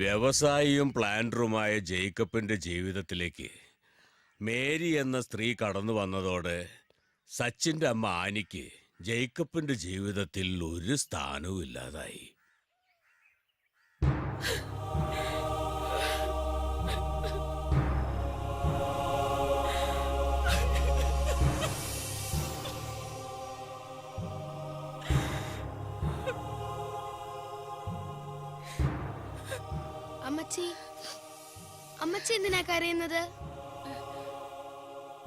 വ്യവസായിയും പ്ലാന്ററുമായ ജേക്കബിന്റെ ജീവിതത്തിലേക്ക് മേരി എന്ന സ്ത്രീ കടന്നു വന്നതോടെ സച്ചിന്റെ അമ്മ ആനിക്ക് ജേക്കബിന്റെ ജീവിതത്തിൽ ഒരു സ്ഥാനവും ഇല്ലാതായി. അമ്മച്ചി, അമ്മച്ചി എന്തിനാ കരയുന്നത്?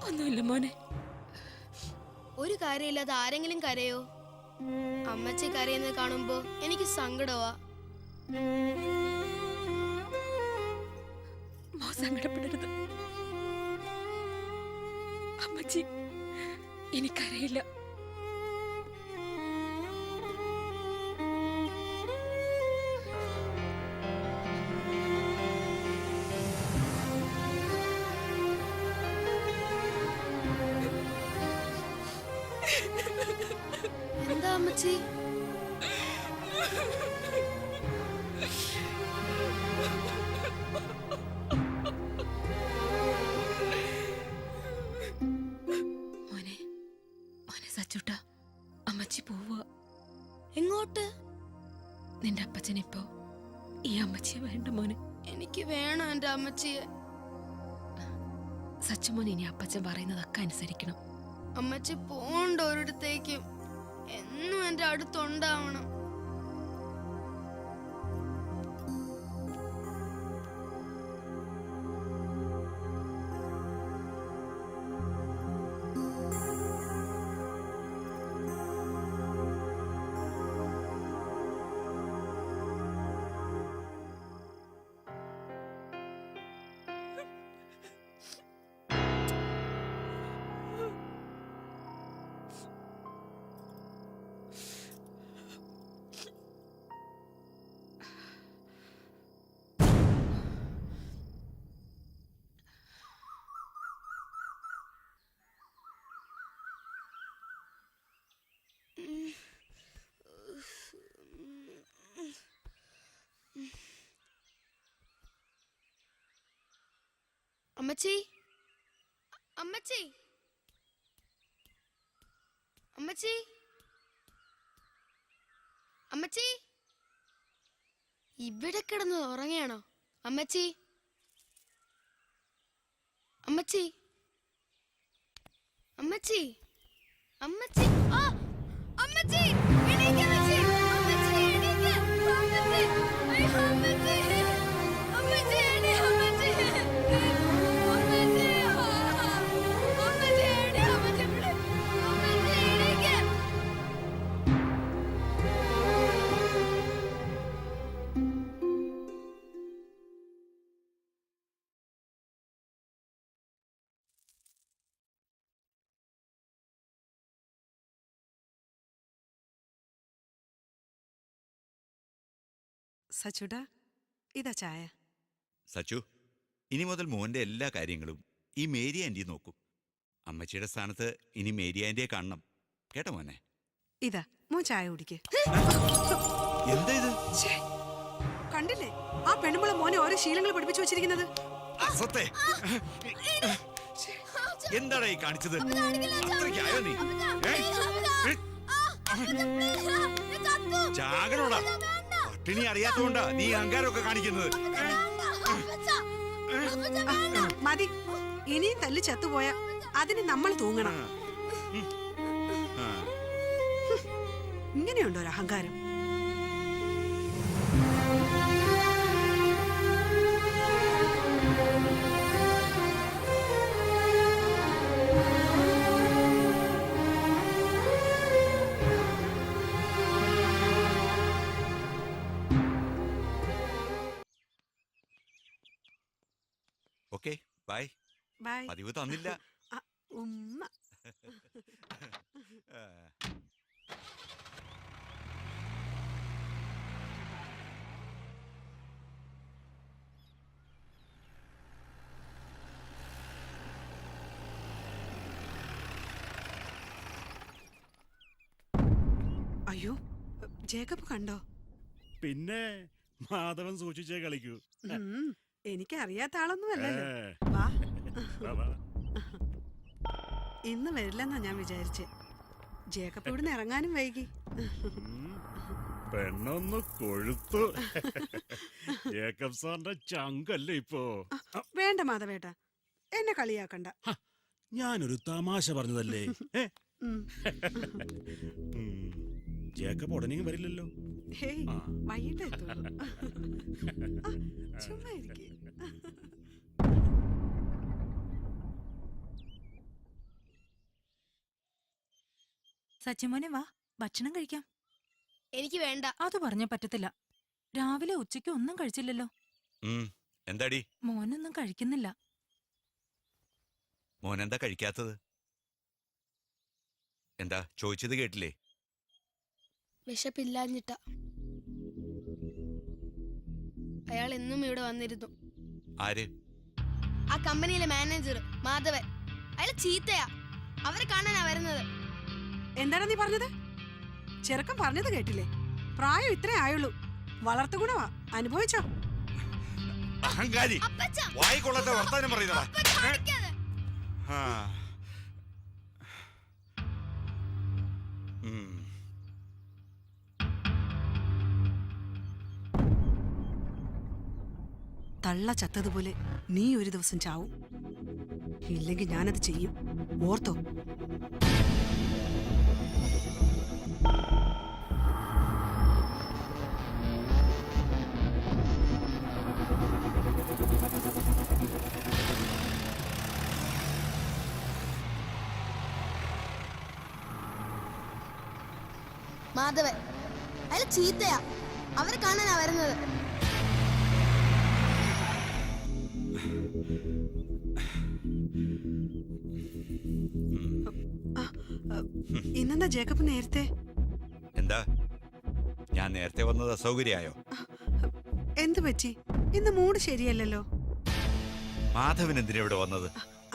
ഒന്നുമില്ല മോനെ. ഒരു കാര്യമില്ലാതെ ആരെങ്കിലും കരയോ? അമ്മച്ചി കരയുന്നത് കാണുമ്പോ എനിക്ക് സങ്കടമാ. മോ സങ്കടപ്പെടരുത്. അമ്മച്ചി എനിക്കറിയില്ല. എന്താ അമ്മച്ചി? മോനെ, മോനെ സച്ചൂട്ട, അമ്മച്ചി പോവുക. എങ്ങോട്ട്? നിന്റെ അപ്പച്ചനിപ്പോ ഈ അമ്മച്ചിയെ വേണ്ട മോനെ. എനിക്ക് വേണം എന്റെ അമ്മച്ചിയെ. സച്ചുമോൻ ഇനി അപ്പച്ചൻ പറയുന്നതൊക്കെ അനുസരിക്കണം. അമ്മച്ചി പോണ്ട ഒരിടത്തേക്കും. എന്നും എന്റെ അടുത്തുണ്ടാവണം. അമ്മച്ചി, അമ്മച്ചി, അമ്മച്ചി, അമ്മച്ചി, ഇവിടെ കിടന്ന് ഉറങ്ങയാണോ? അമ്മച്ചി, അമ്മച്ചി, അമ്മച്ചി, അമ്മച്ചി, ആ അമ്മച്ചി, എണീക്ക് അമ്മച്ചി, അമ്മച്ചി എണീക്ക്, അമ്മച്ചി, അയ്യോ അമ്മച്ചി, അമ്മച്ചി എണീ, അമ്മച്ചി, അമ്മച്ചി, അമ്മച്ചി എണീ, അമ്മച്ചി ഇവിടെ, അമ്മച്ചി എണീക്ക്. സച്ചുടാ, ഇതാ ചായ. സച്ചു, ഇനി മുതൽ മോന്റെ എല്ലാ കാര്യങ്ങളും ഈ മേരി ആന്റി നോക്കും. അമ്മച്ചിയുടെ സ്ഥാനത്ത് ഇനി മേരി ആന്റിയെ കാണണം കേട്ടോ മോനെ. ഇതാ മോൻ ചായ കുടിക്ക്. എന്താ ഇത്? കണ്ടില്ലേ ആ പെണ്ണുമ്പള മോനെ ഓരോ ശീലങ്ങൾ പഠിപ്പിച്ചു വെച്ചിരിക്കുന്നത്? അസത്തെ, എന്താടാ ഈ കാണിച്ചത്? അത്രയ്ക്കായോ നീ? ചാകനോടാ, പട്ടിണി അറിയാത്തോണ്ടാ നീ അഹങ്കാരമൊക്കെ കാണിക്കുന്നത്. മതി, ഇനിയും തല്ലി ചത്തുപോയ അതിന് നമ്മൾ തൂങ്ങണം. ഇങ്ങനെയുണ്ടോ ഒരു അഹങ്കാരം? Okay, bye. ബൈ. പതിവ് തന്നില്ല. ഉമ്മ. അയ്യോ, ജേക്കബ് കണ്ടോ? പിന്നെ മാധവൻ സൂക്ഷിച്ചേ കളിക്കൂ. എനിക്കറിയാത്ത ആളൊന്നും അല്ലല്ലോ. ഏ, വാ. വാ, വാ. ഇന്ന് വരില്ലെന്നാ ഞാൻ വിചാരിച്ചേ. ജേക്കബ് ഇവിടുന്ന് ഇറങ്ങാനും വൈകി. പെണ്ണൊന്ന് കൊഴുത്തു. ജേക്കബ് സാറിന്റെ ചങ്കല്ലേ ഇപ്പോ. വേണ്ട മാധവേട്ട, എന്നെ കളിയാക്കണ്ട. ഞാനൊരു തമാശ പറഞ്ഞതല്ലേ. ഏ? ഉം. ജേക്കബ് ഉടനെ വരില്ലല്ലോ. ഹേയ്, ആ. വൈകിട്ട് എത്തുള്ളൂ. ചുമ്മാ ഇരിക്ക്. സച്ചിമോനെ വാ, ഭക്ഷണം കഴിക്കാം. എനിക്ക് വേണ്ട. അത് പറഞ്ഞാ പറ്റത്തില്ല. രാവിലെ ഉച്ചയ്ക്ക് ഒന്നും കഴിച്ചില്ലല്ലോ. എന്താടി മോനൊന്നും കഴിക്കുന്നില്ല. മോൻ എന്താ കഴിക്കാത്തത്? എന്താ ചോദിച്ചത് കേട്ടില്ലേ? വിശപ്പില്ലാഞ്ഞിട്ട. അയാൾ എന്നും ഇവിടെ വന്നിരുന്നു. ആര്? ആ കമ്പനിയിലെ മാനേജർ മാധവൻ. അയാൾ ചീത്തയാ. അവരെ കാണാനാ വരുന്നത്. എന്താണ് നീ പറഞ്ഞത്? ചെറുക്കൻ പറഞ്ഞത് കേട്ടില്ലേ? പ്രായം ഇത്രേ ആയുള്ളൂ. വളർത്തുഗുണവാ. അനുഭവിച്ചോ? അഹങ്കാരി, അപ്പച്ചാ, വായിക്കൊള്ളാത്ത വർത്താനം പറയുന്നതാ. അപ്പച്ചാ, കാണിക്കാതെ. ആ. ഉം. തള്ള ചത്തതുപോലെ നീ ഒരു ദിവസം ചാവും. ഇല്ലെങ്കിൽ ഞാനത് ചെയ്യും. ഓർത്തോ? മാധവൻ. അയാൾ ചീത്തയാ. അവരെ കാണാനാ വരുന്നത്. ഇന്നെന്താ ജേക്കബ് നേരത്തെ? എന്താ ഞാൻ നേരത്തെ വന്നത് അസൗകര്യായോ? എന്തു പറ്റി? ഇന്ന് മൂഡ് ശരിയല്ലല്ലോ. മാധവൻ എന്തിനാ ഇവിടെ വന്നത്?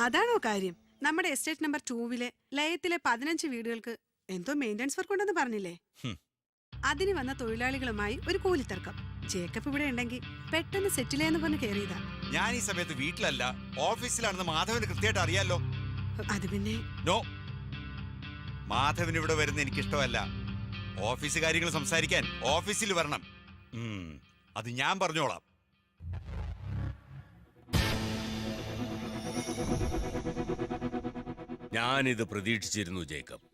അതാണോ കാര്യം? നമ്മുടെ എസ്റ്റേറ്റ് നമ്പർ 2-ലെ ലയത്തിലെ 15 വീടുകൾക്ക് എന്തോ മെയിൻ്റനൻസ് വർക്ക് ഉണ്ടെന്ന് പറഞ്ഞില്ലേ? അതിന് വന്ന തൊഴിലാളികളുമായി ഒരു കൂലിത്തർക്കം. ജേക്കബ് ഇവിടെ ഉണ്ടെങ്കിൽ പെട്ടെന്ന് സെറ്റിലേന്ന് പറഞ്ഞ് കയറിയതാ. ഞാൻ ഈ സമയത്ത് വീട്ടിലല്ല, ഓഫീസിലാണെന്ന് മാധവന് കൃത്യമായിട്ട് അറിയാലോ. അത് പിന്നെ നോ, മാധവൻ ഇവിടെ വരുന്ന എനിക്കിഷ്ടമല്ല. ഓഫീസ് കാര്യങ്ങൾ സംസാരിക്കാൻ ഓഫീസിൽ വരണം. അത് ഞാൻ പറഞ്ഞോളാം. ഞാനിത് പ്രതീക്ഷിച്ചിരുന്നു ജേക്കബ്.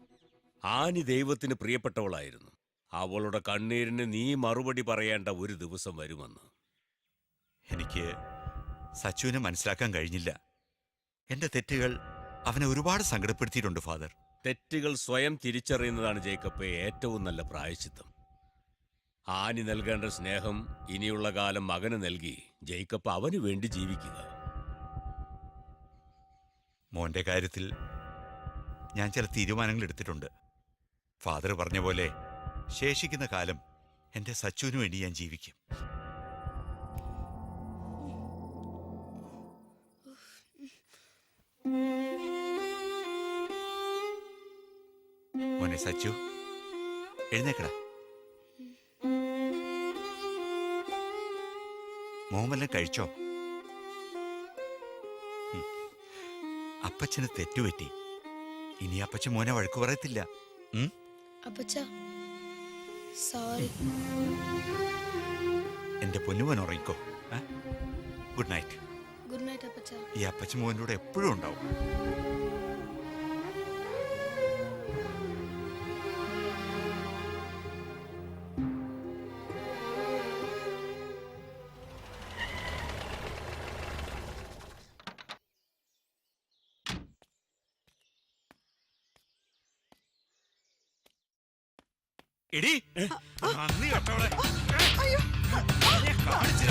ആനി ദൈവത്തിന് പ്രിയപ്പെട്ടവളായിരുന്നു. അവളുടെ കണ്ണീരിന് നീ മറുപടി പറയേണ്ട ഒരു ദിവസം വരുമെന്ന്. എനിക്ക് സച്ചുവിനെ മനസ്സിലാക്കാൻ കഴിഞ്ഞില്ല. എന്റെ തെറ്റുകൾ അവനെ ഒരുപാട് സങ്കടപ്പെടുത്തിയിട്ടുണ്ട് ഫാദർ. തെറ്റുകൾ സ്വയം തിരിച്ചറിയുന്നതാണ് ജേക്കബ് ഏറ്റവും നല്ല പ്രായശ്ചിത്തം. ആനി നൽകേണ്ട സ്നേഹം ഇനിയുള്ള കാലം മകന് നൽകി ജേക്കബ് അവന് വേണ്ടി ജീവിക്കുക. മോന്റെ കാര്യത്തിൽ ഞാൻ ചില തീരുമാനങ്ങൾ എടുത്തിട്ടുണ്ട്. ഫാദർ പറഞ്ഞ പോലെ ശേഷിക്കുന്ന കാലം എന്റെ സച്ചുവിന് വേണ്ടി ഞാൻ ജീവിക്കും. മോനെ സച്ചു, എഴുന്നേക്കടാ. മോമെല്ലാം കഴിച്ചോ? അപ്പച്ചന് തെറ്റുപറ്റി. ഇനി അപ്പച്ചൻ മോനെ വഴക്കു പറയത്തില്ല. അപ്പച്ചാ, സോറി. എന്റെ പൊന്നുമോൻ ഉറങ്ങിക്കോ. Good night. ഗുഡ് നൈറ്റ് അപ്പച്ചാ. ഈ അപ്പച്ചൻ മോനോട് എപ്പോഴും ഉണ്ടാവും. എടി, നന്ദി കേട്ടോളെ. കാണിച്ചു